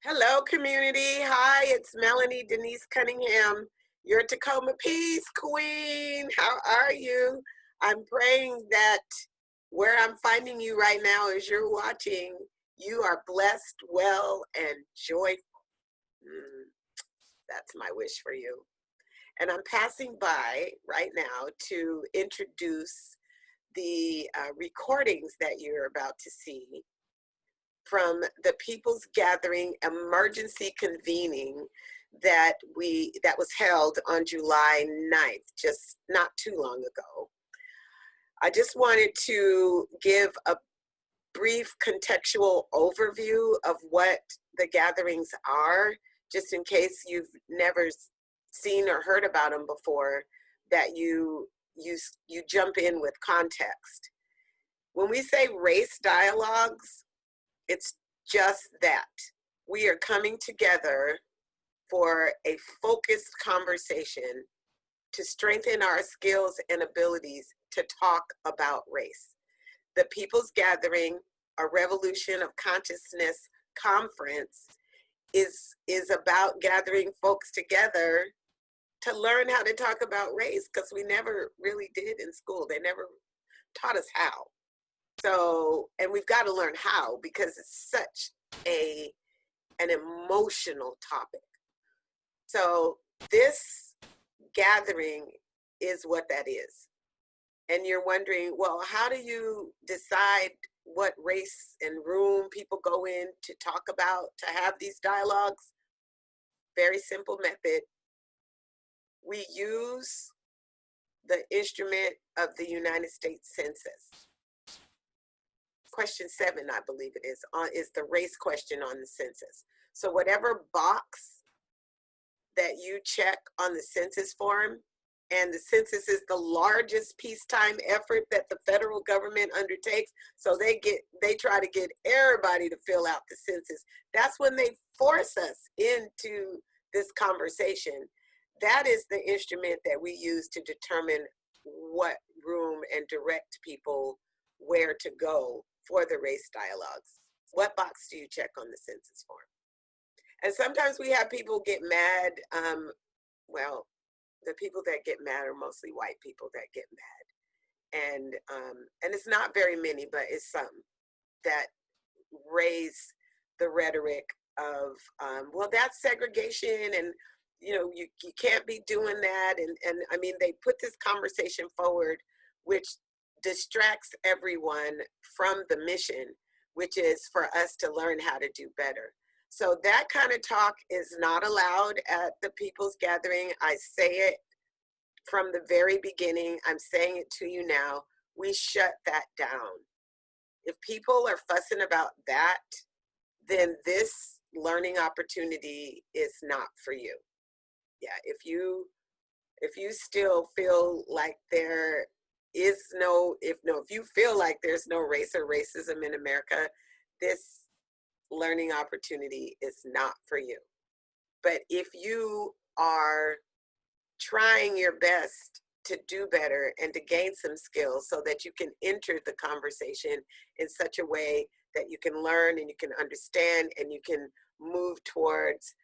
Hello, community. Hi, it's Melanie Denise Cunningham, your Tacoma Peace Queen. How are you? I'm praying that where I'm finding you right now as you're watching, you are blessed, well, and joyful. That's my wish for you. And I'm passing by right now to introduce the recordings that you're about to see from the People's Gathering emergency convening that was held on July 9th, just not too long ago. I just wanted to give a brief contextual overview of what the gatherings are, just in case you've never seen or heard about them before, that you jump in with context. When we say race dialogues, it's just that. We are coming together for a focused conversation to strengthen our skills and abilities to talk about race. The People's Gathering, a Revolution of Consciousness conference, is about gathering folks together to learn how to talk about race, because we never really did in school. They never taught us how. So, and we've got to learn how, because it's such an emotional topic. So this gathering is what that is. And you're wondering, well, how do you decide what race and room people go in to talk about, to have these dialogues? Very simple method. We use the instrument of the United States Census. Question 7, I believe it is the race question on the census. So whatever box that you check on the census form, and the census is the largest peacetime effort that the federal government undertakes. So they try to get everybody to fill out the census. That's when they force us into this conversation. That is the instrument that we use to determine what room and direct people where to go for the race dialogues. What box do you check on the census form? And sometimes we have people get mad. Well, the people that get mad are mostly white people that get mad. And it's not very many, but it's some that raise the rhetoric of, well, that's segregation, and you can't be doing that. And I mean, they put this conversation forward, which distracts everyone from the mission, which is for us to learn how to do better. So that kind of talk is not allowed at the People's Gathering. I say it from the very beginning. I'm saying it to you now. We shut that down. If people are fussing about that, then this learning opportunity is not for you. Yeah, if you still feel like there is if you feel like there's no race or racism in America, this learning opportunity is not for you. But if you are trying your best to do better and to gain some skills so that you can enter the conversation in such a way that you can learn and you can understand and you can move towards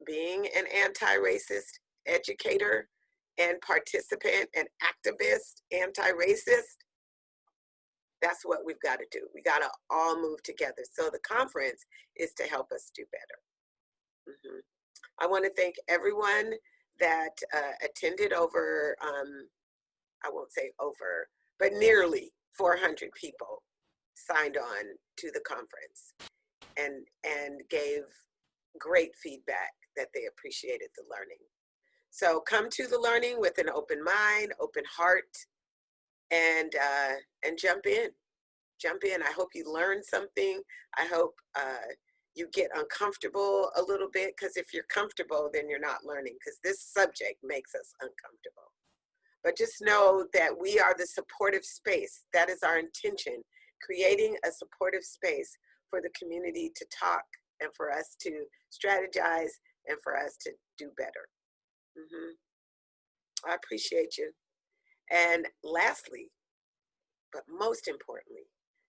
being an anti-racist educator and participant and activist, anti-racist, that's what we've got to do. We got to all move together. So the conference is to help us do better. I want to thank everyone that attended. Over, I won't say over, but nearly 400 people signed on to the conference and gave great feedback that they appreciated the learning. So come to the learning with an open mind, open heart, and jump in. Jump in. I hope you learn something. I hope you get uncomfortable a little bit, because if you're comfortable, then you're not learning, because this subject makes us uncomfortable. But just know that we are the supportive space. That is our intention, creating a supportive space for the community to talk and for us to strategize and for us to do better. I appreciate you. And lastly, but most importantly,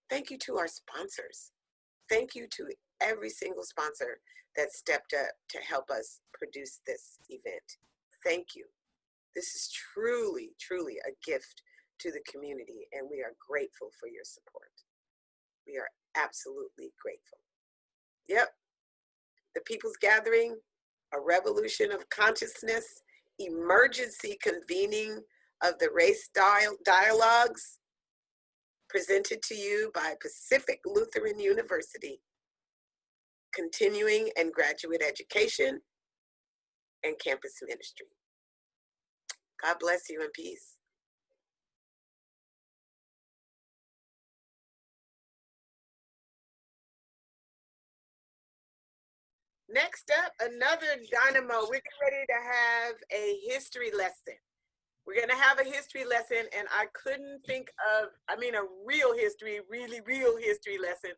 thank you to our sponsors. Thank you to every single sponsor that stepped up to help us produce this event. Thank you. This is truly, truly a gift to the community, and we are grateful for your support. We are absolutely grateful. Yep. The People's Gathering, a revolution of consciousness, emergency convening of the race dialogues, presented to you by Pacific Lutheran University, continuing and graduate education and campus ministry. God bless you and peace. Next up, another dynamo. We're getting ready to have a history lesson. We're going to have a history lesson, and I couldn't think of, a real history, really real history lesson.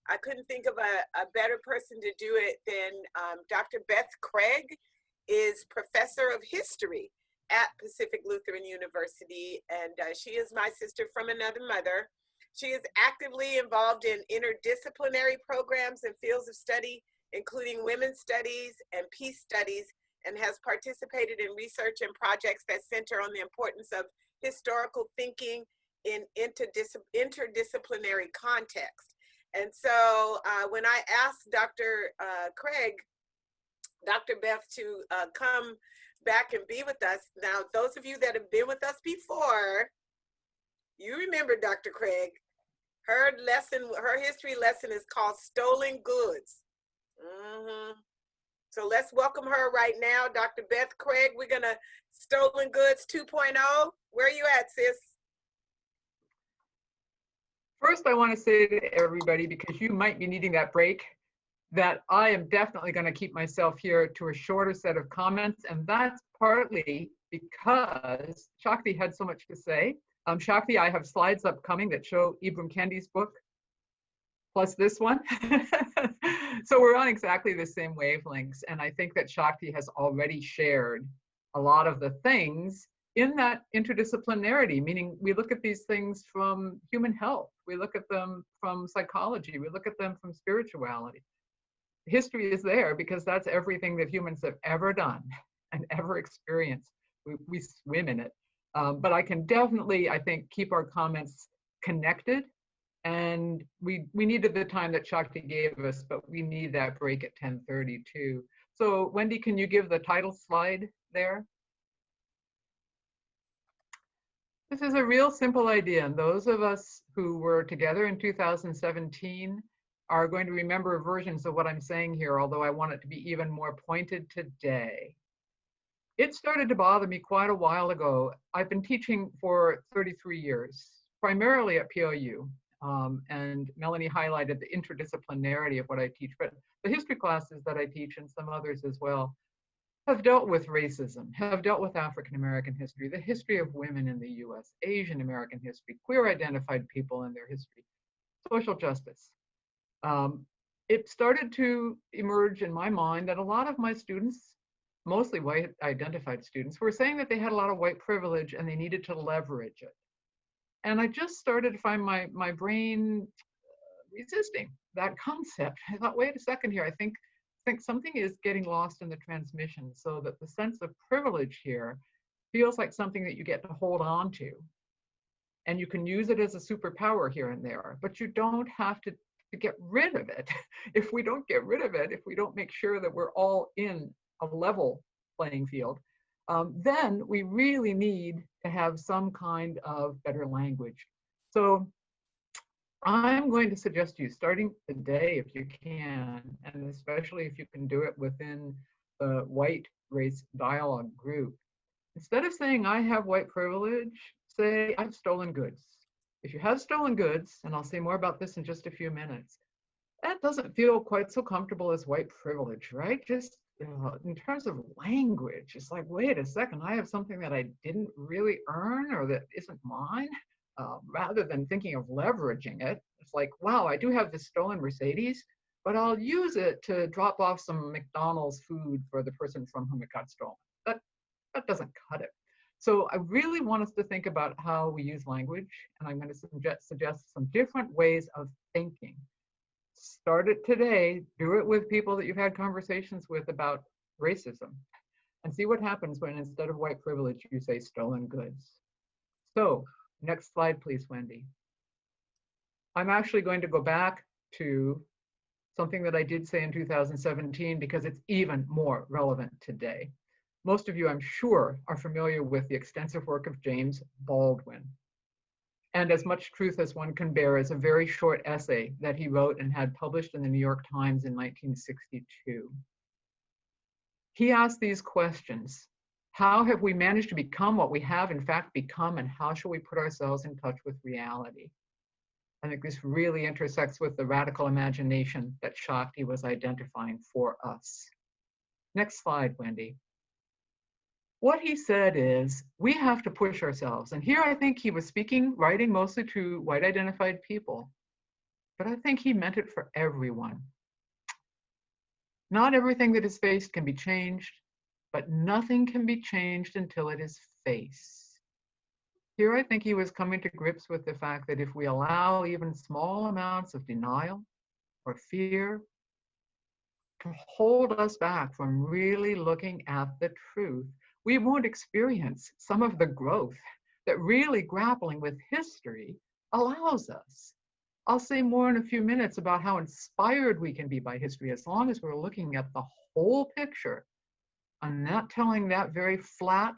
I couldn't think of a better person to do it than Dr. Beth Kraig is professor of history at Pacific Lutheran University, and she is my sister from another mother. She is actively involved in interdisciplinary programs and fields of study, including women's studies and peace studies, and has participated in research and projects that center on the importance of historical thinking in interdisciplinary context. And so when I asked Dr. Kraig, Dr. Beth to come back and be with us, now those of you that have been with us before, you remember Dr. Kraig. Her history lesson is called Stolen Goods. So let's welcome her right now, Dr. Beth Kraig. We're gonna Stolen Goods 2.0. Where are you at, sis? First, I want to say to everybody, because you might be needing that break, that I am definitely going to keep myself here to a shorter set of comments, and that's partly because Shakti had so much to say. Shakti, I have slides upcoming that show Ibram Kendi's book, plus this one. So we're on exactly the same wavelengths. And I think that Shakti has already shared a lot of the things in that interdisciplinarity, meaning we look at these things from human health. We look at them from psychology. We look at them from spirituality. History is there because that's everything that humans have ever done and ever experienced. We swim in it. But I can definitely, I think, keep our comments connected. And we needed the time that Shakti gave us, but we need that break at 10:30 too. So Wendy, can you give the title slide there? This is a real simple idea, and those of us who were together in 2017 are going to remember versions of what I'm saying here, although I want it to be even more pointed today. It started to bother me quite a while ago. I've been teaching for 33 years, primarily at PLU. And Melanie highlighted the interdisciplinarity of what I teach, but the history classes that I teach and some others as well have dealt with racism, have dealt with African American history, the history of women in the US, Asian American history, queer identified people and their history, social justice. It started to emerge in my mind that a lot of my students, mostly white identified students, were saying that they had a lot of white privilege and they needed to leverage it. And I just started to find my brain resisting that concept. I thought, wait a second here, I think something is getting lost in the transmission, so that the sense of privilege here feels like something that you get to hold on to. And you can use it as a superpower here and there, but you don't have to get rid of it. If we don't get rid of it, if we don't make sure that we're all in a level playing field, then we really need to have some kind of better language. So I'm going to suggest you, starting today if you can, and especially if you can do it within the white race dialogue group, instead of saying I have white privilege, say I've stolen goods. If you have stolen goods, and I'll say more about this in just a few minutes, that doesn't feel quite so comfortable as white privilege, right? Just in terms of language, it's like, wait a second, I have something that I didn't really earn or that isn't mine. Rather than thinking of leveraging it, it's like, wow, I do have this stolen Mercedes, but I'll use it to drop off some McDonald's food for the person from whom it got stolen. That doesn't cut it. So I really want us to think about how we use language, and I'm going to suggest some different ways of thinking. Start it today. Do it with people that you've had conversations with about racism, and see what happens when instead of white privilege, you say stolen goods. So, next slide, please, Wendy. I'm actually going to go back to something that I did say in 2017 because it's even more relevant today. Most of you, I'm sure, are familiar with the extensive work of James Baldwin. And As Much Truth as One Can Bear is a very short essay that he wrote and had published in the New York Times in 1962. He asked these questions. How have we managed to become what we have in fact become, and how shall we put ourselves in touch with reality? I think this really intersects with the radical imagination that Shakti was identifying for us. Next slide, Wendy. What he said is, we have to push ourselves. And here I think he was writing mostly to white identified people, but I think he meant it for everyone. Not everything that is faced can be changed, but nothing can be changed until it is faced. Here I think he was coming to grips with the fact that if we allow even small amounts of denial or fear to hold us back from really looking at the truth, we won't experience some of the growth that really grappling with history allows us. I'll say more in a few minutes about how inspired we can be by history as long as we're looking at the whole picture and not telling that very flat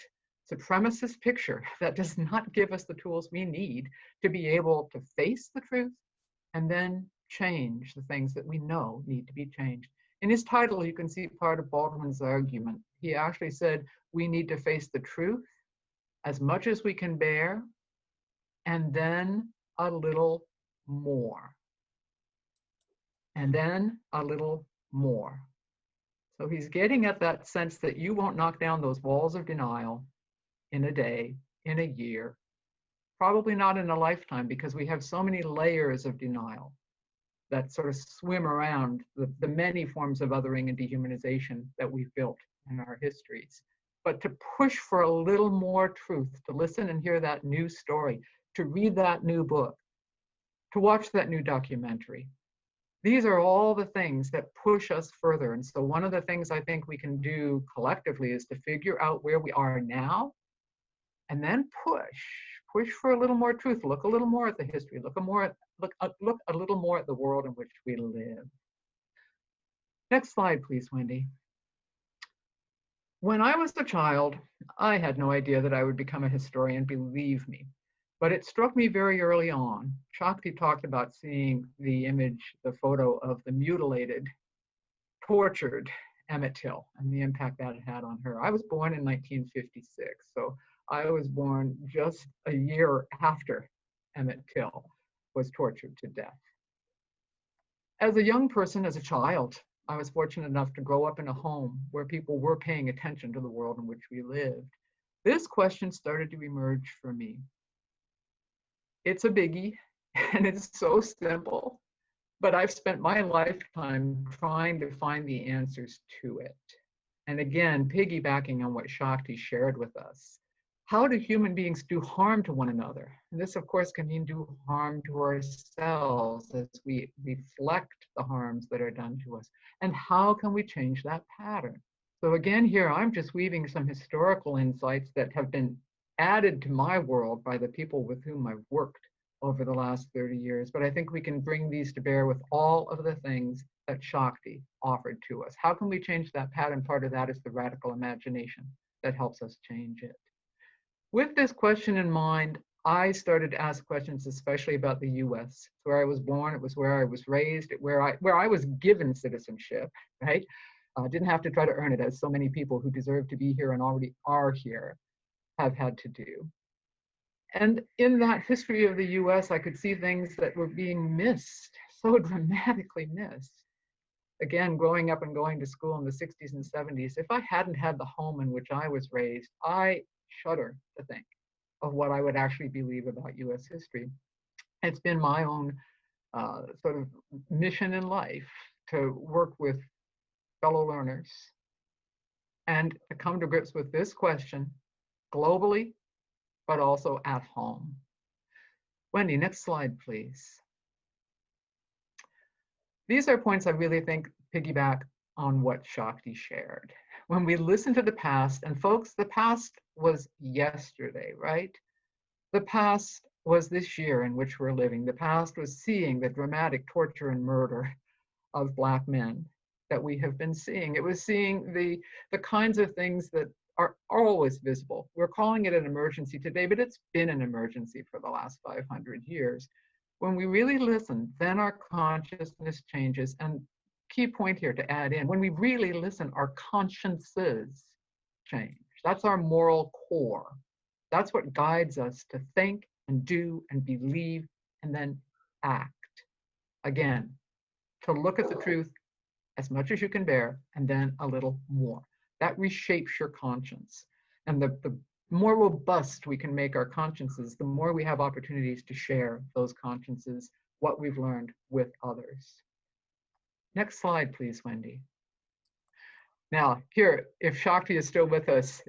supremacist picture that does not give us the tools we need to be able to face the truth and then change the things that we know need to be changed. In his title, you can see part of Baldwin's argument. He actually said, we need to face the truth as much as we can bear, and then a little more. And then a little more. So he's getting at that sense that you won't knock down those walls of denial in a day, in a year, probably not in a lifetime, because we have so many layers of denial that sort of swim around the many forms of othering and dehumanization that we've built in our histories. But to push for a little more truth, to listen and hear that new story, to read that new book, to watch that new documentary. These are all the things that push us further. And so one of the things I think we can do collectively is to figure out where we are now and then push for a little more truth, look a little more at the history, look a little more at the world in which we live. Next slide, please, Wendy. When I was a child, I had no idea that I would become a historian, believe me. But it struck me very early on. Shakti talked about seeing the image, the photo of the mutilated, tortured Emmett Till and the impact that it had on her. I was born in 1956, so I was born just a year after Emmett Till was tortured to death. As a young person, as a child, I was fortunate enough to grow up in a home where people were paying attention to the world in which we lived. This question started to emerge for me. It's a biggie, and it's so simple, but I've spent my lifetime trying to find the answers to it. And again, piggybacking on what Shakti shared with us, how do human beings do harm to one another? And this, of course, can mean do harm to ourselves as we reflect the harms that are done to us. And how can we change that pattern? So again, here, I'm just weaving some historical insights that have been added to my world by the people with whom I've worked over the last 30 years. But I think we can bring these to bear with all of the things that Shakti offered to us. How can we change that pattern? Part of that is the radical imagination that helps us change it. With this question in mind, I started to ask questions, especially about the US. It's where I was born, it was where I was raised, where I was given citizenship, right? Didn't have to try to earn it, as so many people who deserve to be here and already are here have had to do. And in that history of the US, I could see things that were being missed, so dramatically missed. Again, growing up and going to school in the 60s and 70s, if I hadn't had the home in which I was raised, I shudder to think of what I would actually believe about US history. It's been my own sort of mission in life to work with fellow learners and to come to grips with this question globally, but also at home. Wendy, next slide, please. These are points I really think piggyback on what Shakti shared. When we listen to the past, and folks, the past was yesterday, right? The past was this year in which we're living. The past was seeing the dramatic torture and murder of Black men that we have been seeing. It was seeing the kinds of things that are always visible. We're calling it an emergency today, but it's been an emergency for the last 500 years. When we really listen, then our consciousness changes. And key point here to add in, when we really listen, our consciences change. That's our moral core. That's what guides us to think and do and believe and then act. Again, to look at the truth as much as you can bear and then a little more. That reshapes your conscience. And the more robust we can make our consciences, the more we have opportunities to share those consciences, what we've learned with others. Next slide, please, Wendy. Now, here, if Shakti is still with us,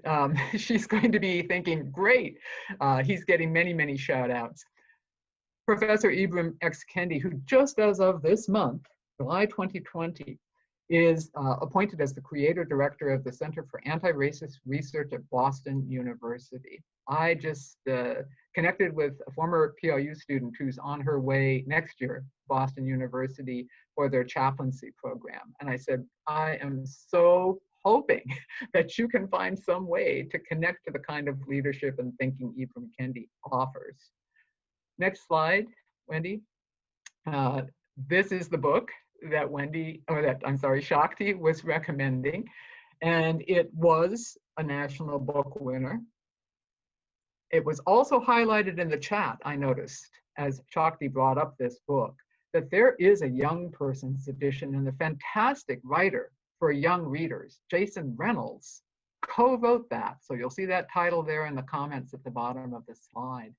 she's going to be thinking, great, he's getting many, many shout outs. Professor Ibram X. Kendi, who just as of this month, July 2020, is appointed as the creator director of the Center for Anti-Racist Research at Boston University. I just connected with a former PRU student who's on her way next year, Boston University, for their chaplaincy program. And I said, I am so hoping that you can find some way to connect to the kind of leadership and thinking Ibram Kendi offers. Next slide, Wendy. This is the book that Shakti was recommending, and it was a national book winner. It was also highlighted in the chat, I noticed, as Shakti brought up this book, that there is a young person's edition, and the fantastic writer for young readers, Jason Reynolds, co-wrote that. So you'll see that title there in the comments at the bottom of the slide.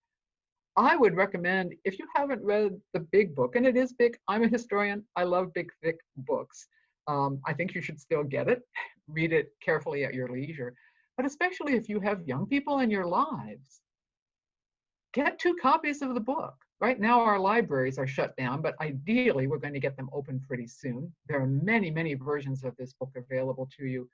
I would recommend, if you haven't read the big book, and it is big, I'm a historian, I love big, thick books. I think you should still get it, read it carefully at your leisure, but especially if you have young people in your lives, get 2 copies of the book. Right now our libraries are shut down, but ideally we're going to get them open pretty soon. There are many, many versions of this book available to you.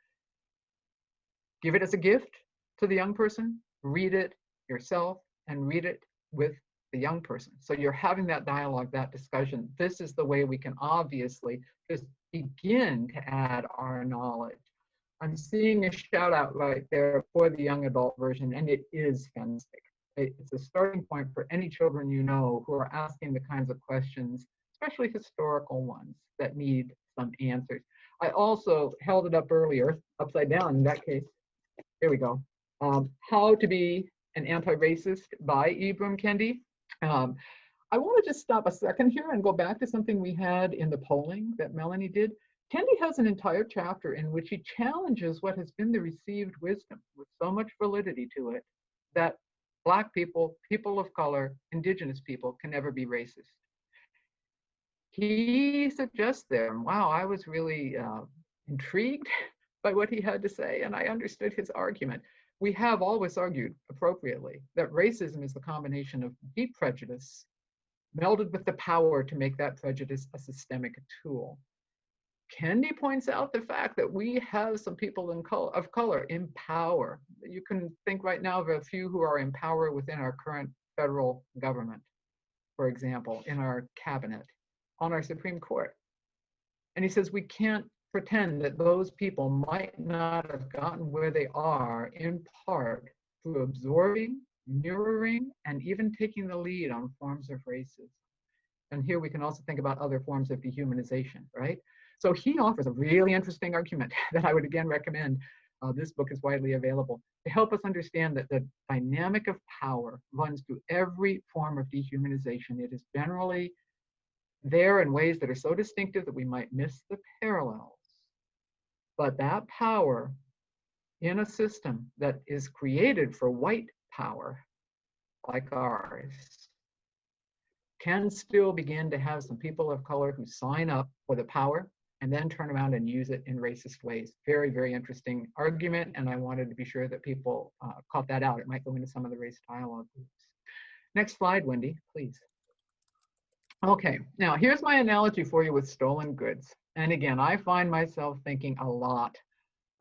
Give it as a gift to the young person, read it yourself, and read it with the young person. So you're having that dialogue, that discussion. This is the way we can obviously just begin to add our knowledge. I'm seeing a shout out right there for the young adult version, and it is fantastic. It's a starting point for any children you know who are asking the kinds of questions, especially historical ones, that need some answers. I also held it up earlier, upside down in that case. Here we go. How to Be an Anti-Racist by Ibram Kendi. I want to just stop a second here and go back to something we had in the polling that Melanie did. Kendi has an entire chapter in which he challenges what has been the received wisdom with so much validity to it that Black people, people of color, Indigenous people can never be racist. He suggests there, wow, I was really intrigued by what he had to say, and I understood his argument. We have always argued appropriately that racism is the combination of deep prejudice melded with the power to make that prejudice a systemic tool. Kendi points out the fact that we have some people of color in power. You can think right now of a few who are in power within our current federal government, for example, in our cabinet, on our Supreme Court. And he says we can't pretend that those people might not have gotten where they are in part through absorbing, mirroring, and even taking the lead on forms of racism. And here we can also think about other forms of dehumanization, right? So he offers a really interesting argument that I would again recommend. This book is widely available to help us understand that the dynamic of power runs through every form of dehumanization. It is generally there in ways that are so distinctive that we might miss the parallels. But that power in a system that is created for white power, like ours, can still begin to have some people of color who sign up for the power and then turn around and use it in racist ways. Very, very interesting argument, and I wanted to be sure that people caught that out. It might go into some of the race dialogue groups. Next slide, Wendy, please. Okay, now here's my analogy for you with stolen goods. And again, I find myself thinking a lot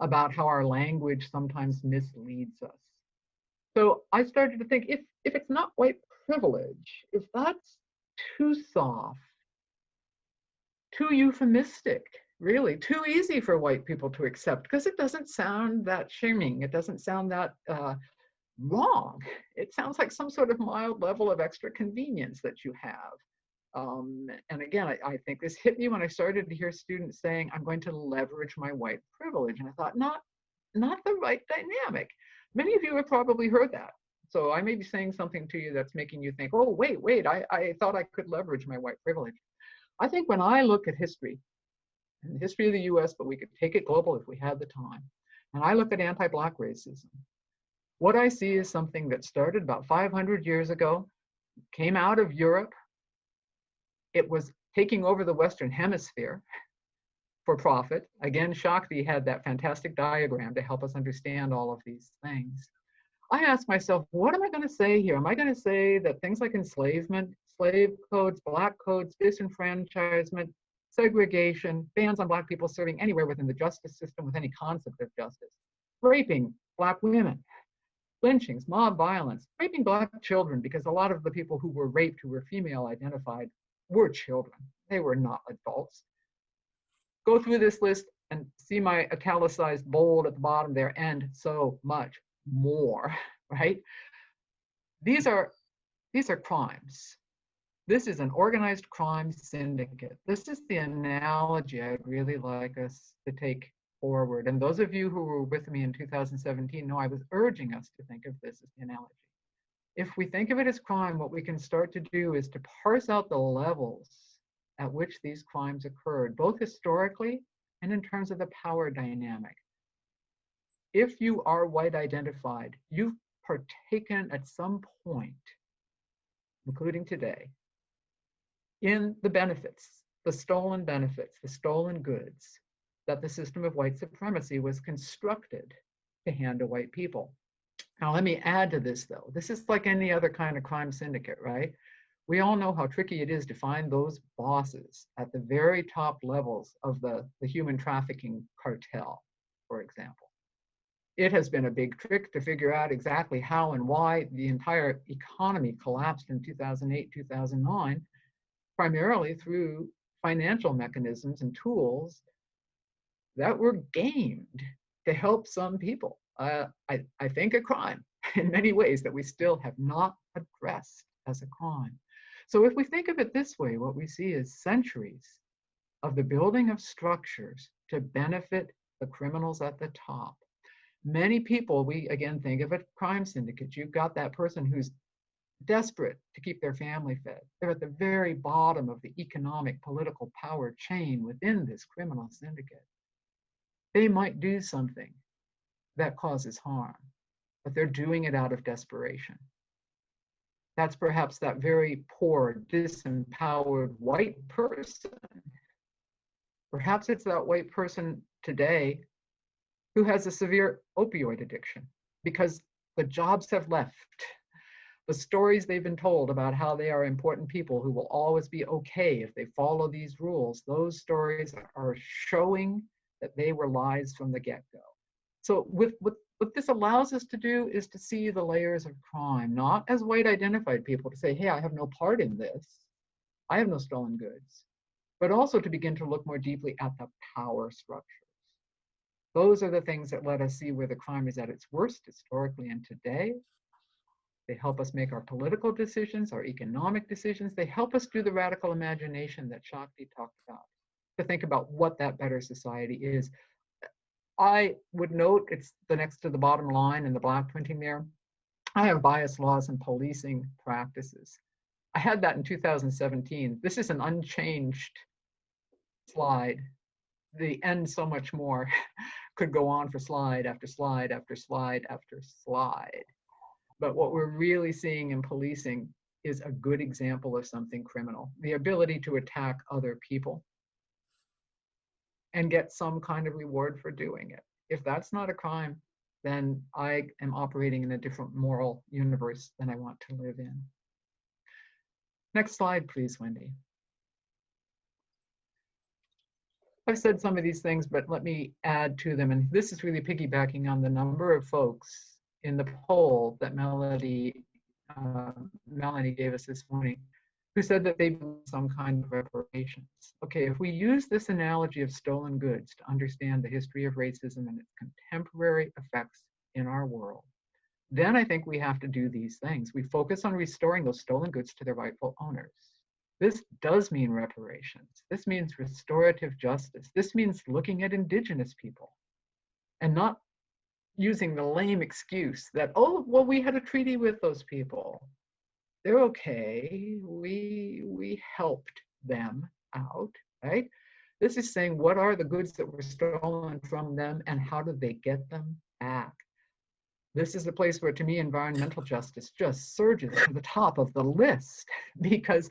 about how our language sometimes misleads us. So I started to think, if it's not white privilege, if that's too soft, too euphemistic, really too easy for white people to accept, because it doesn't sound that shaming, it doesn't sound that wrong. It sounds like some sort of mild level of extra convenience that you have. And again, I think this hit me when I started to hear students saying, I'm going to leverage my white privilege. And I thought, not the right dynamic. Many of you have probably heard that. So I may be saying something to you that's making you think, oh, wait, I thought I could leverage my white privilege. I think when I look at history, and the history of the US, but we could take it global if we had the time, and I look at anti-Black racism, what I see is something that started about 500 years ago, came out of Europe. It was taking over the Western Hemisphere for profit. Again, Shakti had that fantastic diagram to help us understand all of these things. I asked myself, what am I going to say here? Am I going to say that things like enslavement, slave codes, Black codes, disenfranchisement, segregation, bans on Black people serving anywhere within the justice system with any concept of justice, raping Black women, lynchings, mob violence, raping Black children, because a lot of the people who were raped, who were female identified, were children. They were not adults. Go through this list and see my italicized bold at the bottom there, and so much more, right? These are crimes. This is an organized crime syndicate. This is the analogy I'd really like us to take forward. And those of you who were with me in 2017 know I was urging us to think of this as the analogy. If we think of it as crime, what we can start to do is to parse out the levels at which these crimes occurred, both historically and in terms of the power dynamic. If you are white identified, you've partaken at some point, including today, in the benefits, the stolen goods that the system of white supremacy was constructed to hand to white people. Now, let me add to this, though. This is like any other kind of crime syndicate, right? We all know how tricky it is to find those bosses at the very top levels of the human trafficking cartel, for example. It has been a big trick to figure out exactly how and why the entire economy collapsed in 2008, 2009, primarily through financial mechanisms and tools that were gamed to help some people. I think a crime in many ways that we still have not addressed as a crime. So if we think of it this way, what we see is centuries of the building of structures to benefit the criminals at the top. Many people, we again think of a crime syndicate. You've got that person who's desperate to keep their family fed. They're at the very bottom of the economic, political power chain within this criminal syndicate. They might do something that causes harm, but they're doing it out of desperation. That's perhaps that very poor, disempowered white person. Perhaps it's that white person today who has a severe opioid addiction because the jobs have left. The stories they've been told about how they are important people who will always be okay if they follow these rules, those stories are showing that they were lies from the get-go. So what this allows us to do is to see the layers of crime, not as white identified people to say, hey, I have no part in this. I have no stolen goods, but also to begin to look more deeply at the power structures. Those are the things that let us see where the crime is at its worst historically and today. They help us make our political decisions, our economic decisions. They help us do the radical imagination that Shakti talked about, to think about what that better society is. I would note, it's the next to the bottom line in the black printing there, I have bias laws and policing practices. I had that in 2017. This is an unchanged slide. The end so much more could go on for slide after slide after slide after slide. But what we're really seeing in policing is a good example of something criminal, the ability to attack other people and get some kind of reward for doing it. If that's not a crime, then I am operating in a different moral universe than I want to live in. Next slide, please, Wendy. I've said some of these things, but let me add to them. And this is really piggybacking on the number of folks in the poll that Melanie gave us this morning, who said that they believe some kind of reparations. Okay, if we use this analogy of stolen goods to understand the history of racism and its contemporary effects in our world, then I think we have to do these things. We focus on restoring those stolen goods to their rightful owners. This does mean reparations. This means restorative justice. This means looking at indigenous people and not using the lame excuse that, oh, well, we had a treaty with those people. They're okay. We helped them out, right? This is saying, what are the goods that were stolen from them and how do they get them back? This is the place where, to me, environmental justice just surges to the top of the list, because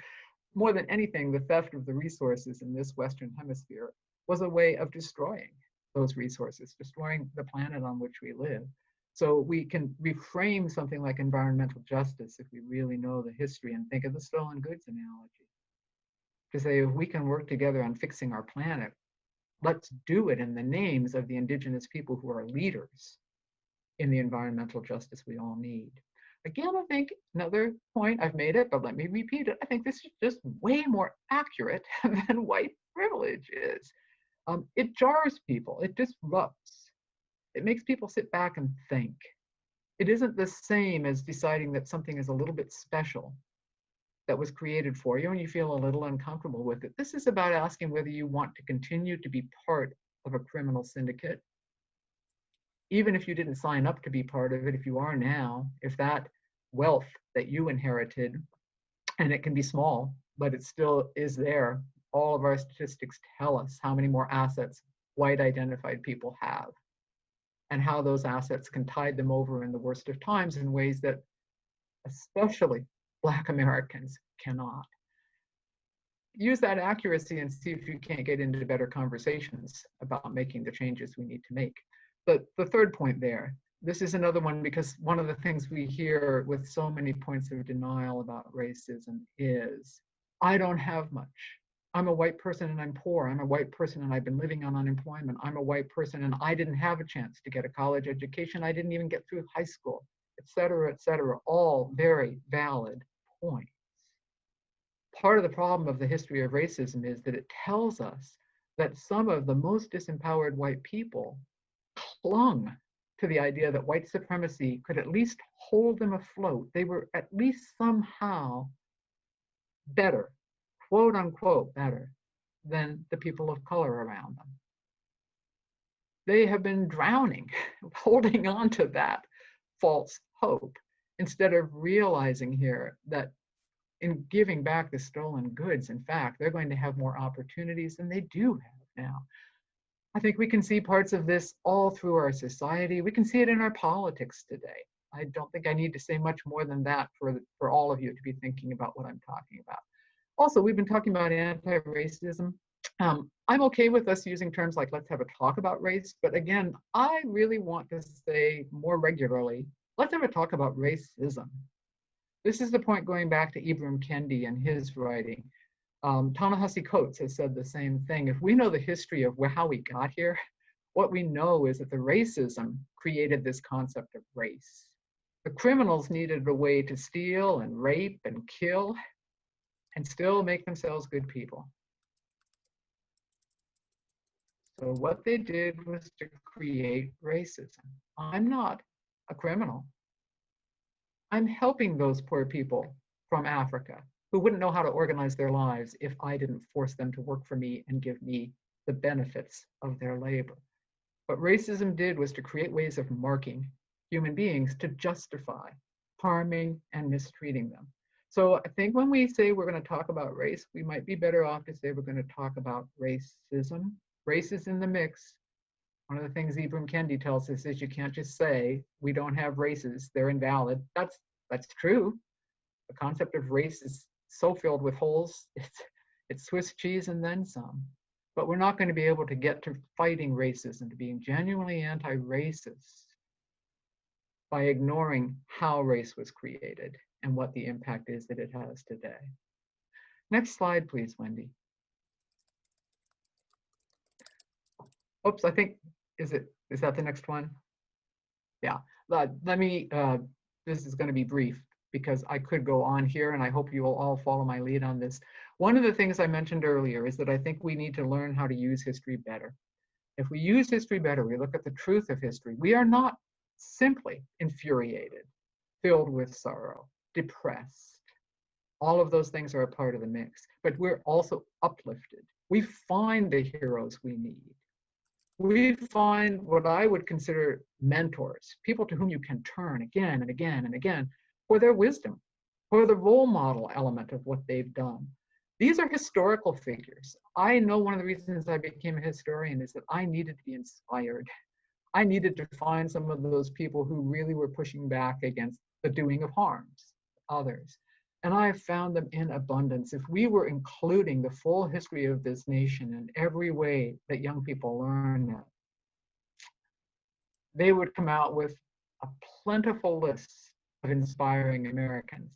more than anything, the theft of the resources in this Western hemisphere was a way of destroying those resources, destroying the planet on which we live. So we can reframe something like environmental justice if we really know the history and think of the stolen goods analogy. To say, if we can work together on fixing our planet, let's do it in the names of the indigenous people who are leaders in the environmental justice we all need. Again, I think another point, I've made it, but let me repeat it. I think this is just way more accurate than white privilege is. It jars people, it disrupts. It makes people sit back and think. It isn't the same as deciding that something is a little bit special that was created for you and you feel a little uncomfortable with it. This is about asking whether you want to continue to be part of a criminal syndicate, even if you didn't sign up to be part of it. If you are now, if that wealth that you inherited, and it can be small, but it still is there. All of our statistics tell us how many more assets white identified people have and how those assets can tide them over in the worst of times in ways that especially Black Americans cannot. Use that accuracy and see if you can't get into better conversations about making the changes we need to make. But the third point there, this is another one, because one of the things we hear with so many points of denial about racism is, I don't have much. I'm a white person and I'm poor. I'm a white person and I've been living on unemployment. I'm a white person and I didn't have a chance to get a college education. I didn't even get through high school, et cetera, all very valid points. Part of the problem of the history of racism is that it tells us that some of the most disempowered white people clung to the idea that white supremacy could at least hold them afloat. They were at least somehow better, quote unquote, better than the people of color around them. They have been drowning, holding on to that false hope, instead of realizing here that in giving back the stolen goods, in fact, they're going to have more opportunities than they do have now. I think we can see parts of this all through our society. We can see it in our politics today. I don't think I need to say much more than that for all of you to be thinking about what I'm talking about. Also, we've been talking about anti-racism. I'm okay with us using terms like let's have a talk about race, but again, I really want to say more regularly, let's have a talk about racism. This is the point going back to Ibram Kendi and his writing. Ta-Nehisi Coates has said the same thing. If we know the history of how we got here, what we know is that the racism created this concept of race. The criminals needed a way to steal and rape and kill and still make themselves good people. So what they did was to create racism. I'm not a criminal. I'm helping those poor people from Africa who wouldn't know how to organize their lives if I didn't force them to work for me and give me the benefits of their labor. What racism did was to create ways of marking human beings to justify harming and mistreating them. So I think when we say we're going to talk about race, we might be better off to say we're going to talk about racism. Race is in the mix. One of the things Ibram Kendi tells us is you can't just say we don't have races, they're invalid. That's true. The concept of race is so filled with holes, it's Swiss cheese and then some. But we're not going to be able to get to fighting racism, to being genuinely anti-racist, by ignoring how race was created and what the impact is that it has today. Next slide, please, Wendy. Oops, I think, is that the next one? Yeah, let me, this is going to be brief because I could go on here and I hope you will all follow my lead on this. One of the things I mentioned earlier is that I think we need to learn how to use history better. If we use history better, we look at the truth of history, we are not simply infuriated, filled with sorrow, depressed. All of those things are a part of the mix, but we're also uplifted. We find the heroes we need. We find what I would consider mentors, people to whom you can turn again and again and again for their wisdom, for the role model element of what they've done. These are historical figures. I know one of the reasons I became a historian is that I needed to be inspired. I needed to find some of those people who really were pushing back against the doing of harms to others. And I have found them in abundance. If we were including the full history of this nation in every way that young people learn it, they would come out with a plentiful list of inspiring Americans.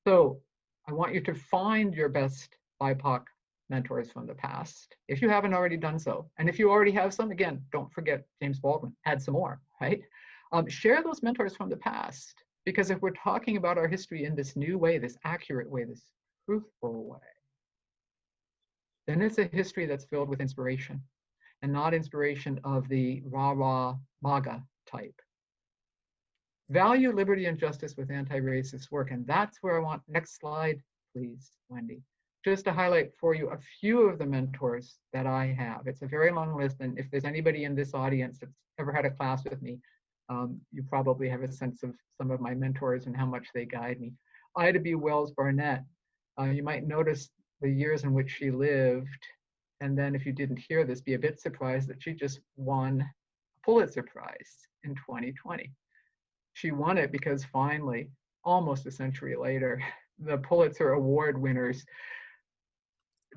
So I want you to find your best BIPOC mentors from the past, if you haven't already done so. And if you already have some, again, don't forget James Baldwin, add some more, right? Share those mentors from the past, because if we're talking about our history in this new way, this accurate way, this truthful way, then it's a history that's filled with inspiration and not inspiration of the rah-rah MAGA type. Value liberty and justice with anti-racist work. And that's where I want, next slide, please, Wendy. Just to highlight for you a few of the mentors that I have. It's a very long list, and if there's anybody in this audience that's ever had a class with me, you probably have a sense of some of my mentors and how much they guide me. Ida B. Wells Barnett, you might notice the years in which she lived, and then if you didn't hear this, be a bit surprised that she just won a Pulitzer Prize in 2020. She won it because finally, almost a century later, the Pulitzer Award winners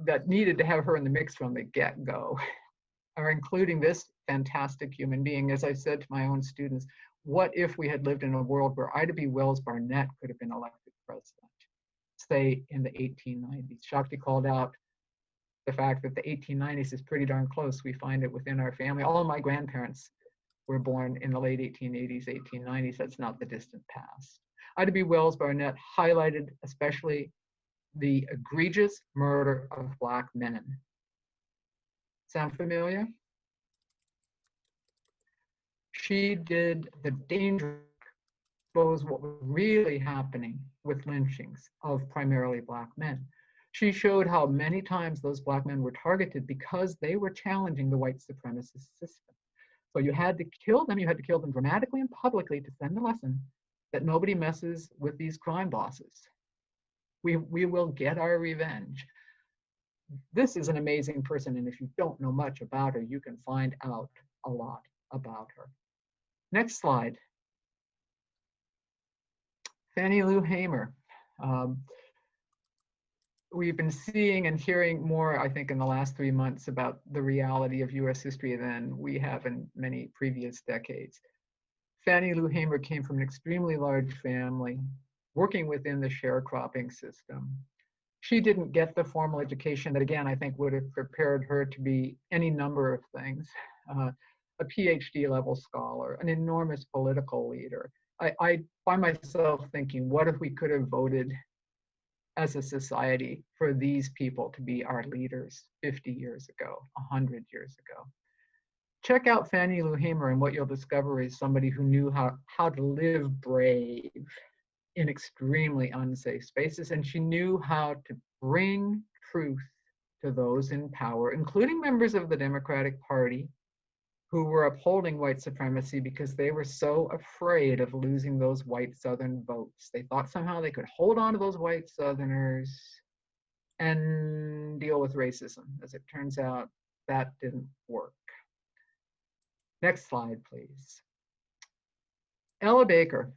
that needed to have her in the mix from the get-go are including this fantastic human being. As I said to my own students, what if we had lived in a world where Ida B. Wells Barnett could have been elected president, say in the 1890s? Shakti called out the fact that the 1890s is pretty darn close. We find it within our family. All of my grandparents were born in the late 1880s, 1890s. That's not the distant past. Ida B. Wells Barnett highlighted especially the egregious murder of Black men. Sound familiar? She did the danger, expose what was really happening with lynchings of primarily Black men. She showed how many times those Black men were targeted because they were challenging the white supremacist system. So you had to kill them, you had to kill them dramatically and publicly to send the lesson that nobody messes with these crime bosses. We will get our revenge. This is an amazing person, and if you don't know much about her, you can find out a lot about her. Next slide. Fannie Lou Hamer. We've been seeing and hearing more, I think, in the last 3 months about the reality of US history than we have in many previous decades. Fannie Lou Hamer came from an extremely large family, working within the sharecropping system. She didn't get the formal education that, again, I think would have prepared her to be any number of things. A PhD level scholar, an enormous political leader. I find myself thinking, what if we could have voted as a society for these people to be our leaders 50 years ago, 100 years ago? Check out Fannie Lou Hamer, and what you'll discover is somebody who knew how to live brave in extremely unsafe spaces, and she knew how to bring truth to those in power, including members of the Democratic Party who were upholding white supremacy because they were so afraid of losing those white Southern votes. They thought somehow they could hold on to those white Southerners and deal with racism. As it turns out, that didn't work. Next slide, please. Ella Baker.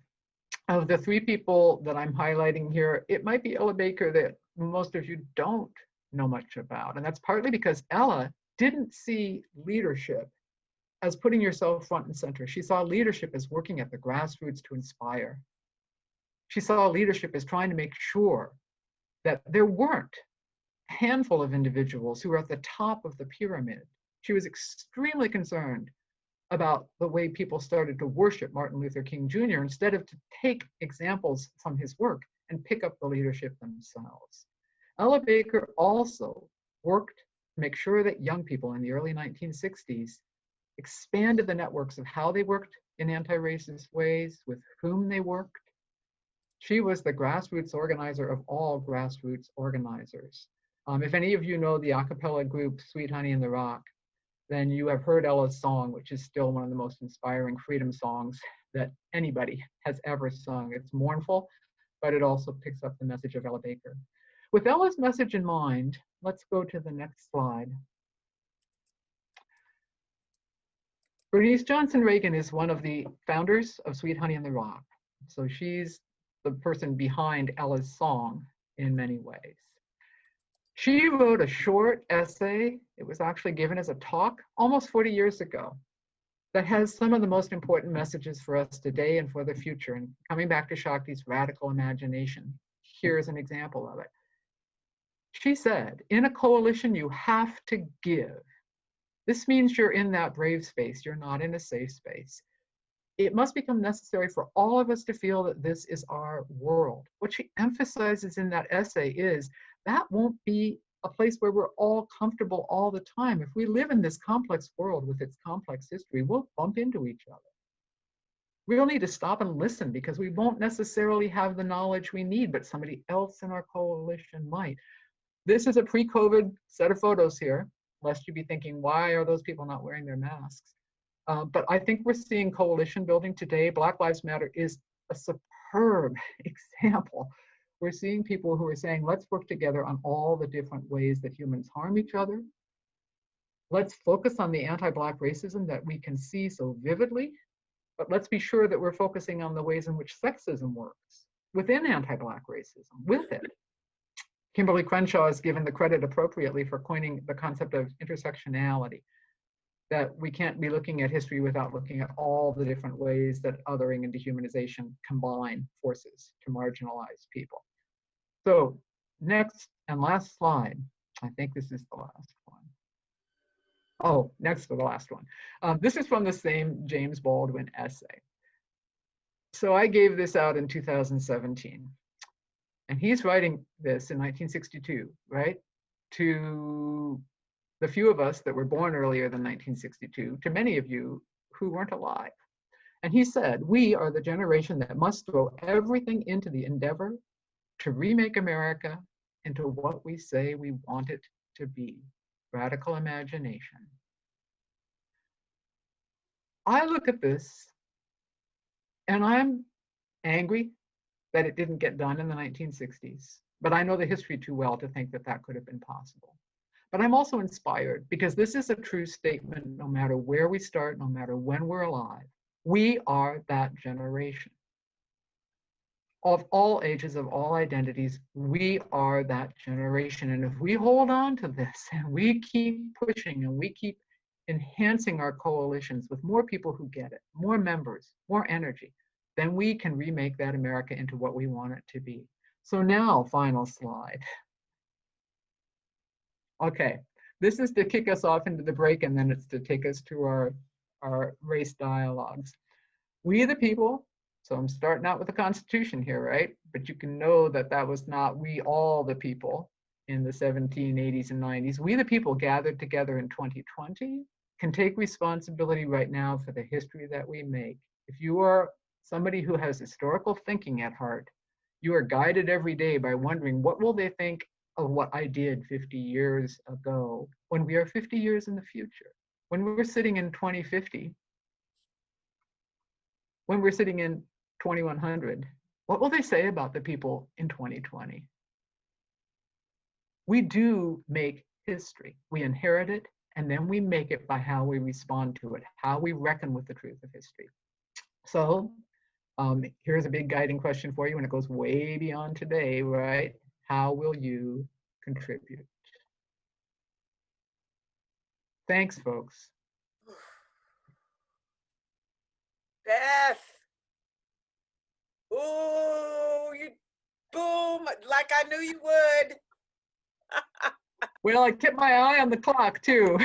Of the three people that I'm highlighting here, it might be Ella Baker that most of you don't know much about. And that's partly because Ella didn't see leadership as putting yourself front and center. She saw leadership as working at the grassroots to inspire. She saw leadership as trying to make sure that there weren't a handful of individuals who were at the top of the pyramid She was extremely concerned about the way people started to worship Martin Luther King Jr. instead of to take examples from his work and pick up the leadership themselves. Ella Baker also worked to make sure that young people in the early 1960s expanded the networks of how they worked in anti-racist ways, with whom they worked. She was the grassroots organizer of all grassroots organizers. If any of you know the a cappella group Sweet Honey in the Rock, then you have heard Ella's song, which is still one of the most inspiring freedom songs that anybody has ever sung. It's mournful, but it also picks up the message of Ella Baker. With Ella's message in mind, let's go to the next slide. Bernice Johnson Reagan is one of the founders of Sweet Honey in the Rock. So she's the person behind Ella's song in many ways. She wrote a short essay. It was actually given as a talk almost 40 years ago that has some of the most important messages for us today and for the future. And coming back to Shakti's radical imagination, here's an example of it. She said, in a coalition, you have to give. This means you're in that brave space. You're not in a safe space. It must become necessary for all of us to feel that this is our world. What she emphasizes in that essay is that won't be a place where we're all comfortable all the time. If we live in this complex world with its complex history, we'll bump into each other. We'll need to stop and listen because we won't necessarily have the knowledge we need, but somebody else in our coalition might. This is a pre-COVID set of photos here, lest you be thinking, why are those people not wearing their masks? But I think we're seeing coalition building today. Black Lives Matter is a superb example. We're seeing people who are saying, let's work together on all the different ways that humans harm each other. Let's focus on the anti-Black racism that we can see so vividly, but let's be sure that we're focusing on the ways in which sexism works within anti-Black racism, with it. Kimberly Crenshaw is given the credit appropriately for coining the concept of intersectionality, that we can't be looking at history without looking at all the different ways that othering and dehumanization combine forces to marginalize people. So next and last slide. I think this is the last one. Oh, next to the last one. This is from the same James Baldwin essay. So I gave this out in 2017. And he's writing this in 1962, right? To the few of us that were born earlier than 1962, to many of you who weren't alive. And he said, we are the generation that must throw everything into the endeavor to remake America into what we say we want it to be. Radical imagination. I look at this and I'm angry that it didn't get done in the 1960s, but I know the history too well to think that that could have been possible. But I'm also inspired because this is a true statement no matter where we start, no matter when we're alive. We are that generation. Of all ages, of all identities, we are that generation. And if we hold on to this and we keep pushing and we keep enhancing our coalitions with more people who get it, more members, more energy, then we can remake that America into what we want it to be. So now, final slide. Okay, this is to kick us off into the break, and then it's to take us to our race dialogues. We the people, so I'm starting out with the Constitution here, right? But you can know that that was not we all the people in the 1780s and 90s. We the people gathered together in 2020 can take responsibility right now for the history that we make. If you are somebody who has historical thinking at heart, you are guided every day by wondering, what will they think of what I did 50 years ago when we are 50 years in the future? When we're sitting in 2050, when we're sitting in 2100, what will they say about the people in 2020? We do make history. We inherit it, and then we make it by how we respond to it, how we reckon with the truth of history. So here's a big guiding question for you, and it goes way beyond today, right? How will you contribute? Thanks, folks. Beth. Ooh, you boom, like I knew you would. Well, I kept my eye on the clock too,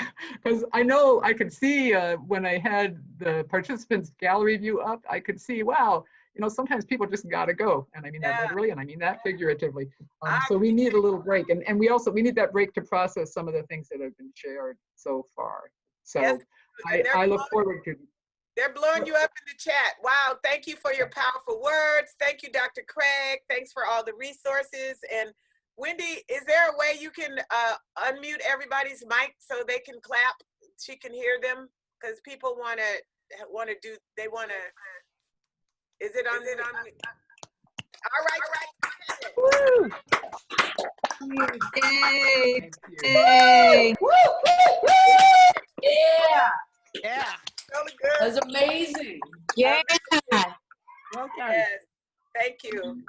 because I know I could see when I had the participants gallery view up, I could see, wow, sometimes people just gotta go. And I mean that Yeah, literally, and I mean that figuratively. I So we need a appreciate. little break. And we need that break to process some of the things that have been shared so far. Yes, So and I look forward to. they're blowing you up in the chat. Wow, thank you for your powerful words. Thank you, Dr. Kraig. Thanks for all the resources. And Wendy, is there a way you can unmute everybody's mic so they can clap? She can hear them because people want to do. They want to. Is it on? All right. Woo! Yay! Thank you. Yay! Woo, woo, woo! Yeah, Yeah. Really good. that's amazing. Yeah! Welcome. Yes. Thank you.